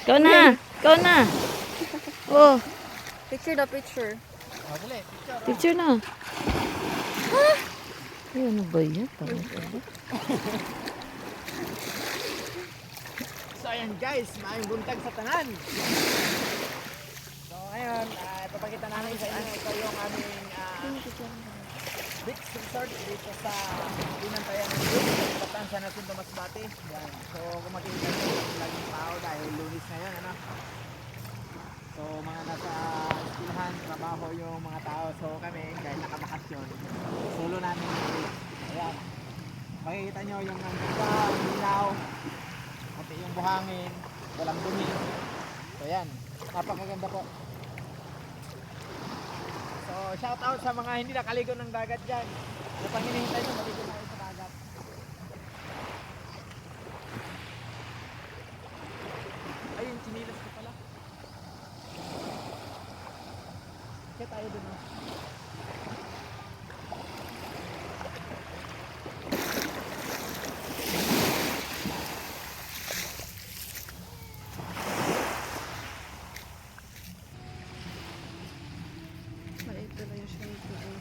Ikaw na. Ikaw na. Oh, Picture the picture. Oh, dali, picture. picture na. Ay, ano ba yan? So ayan guys, maayong buntag sa tanan. So ngayon, ipapakita namin sa inyo ito yung aming beach resort dito sa Binantayan ng Beach, Batan, San Jacinto, Masbate. Yan. So kung makikita nyo, laging tao dahil lunis ngayon, ano? So mga nasa eskwelahan, trabaho yung mga tao. So kami, dahil nakabakasyon, solo namin yung beach. Ayan. Makikita nyo yung nandito, yung ilaw, pati yung buhangin, walang dumi. So yan, napakaganda po. So shout out sa mga hindi nakaligo ng dagat dyan. Ano pang hinihintay nyo, maligo na kayo sa dagat. Ay, yung chinilas ko pala. Kaya tayo dun, oh. Maliit na yung siya.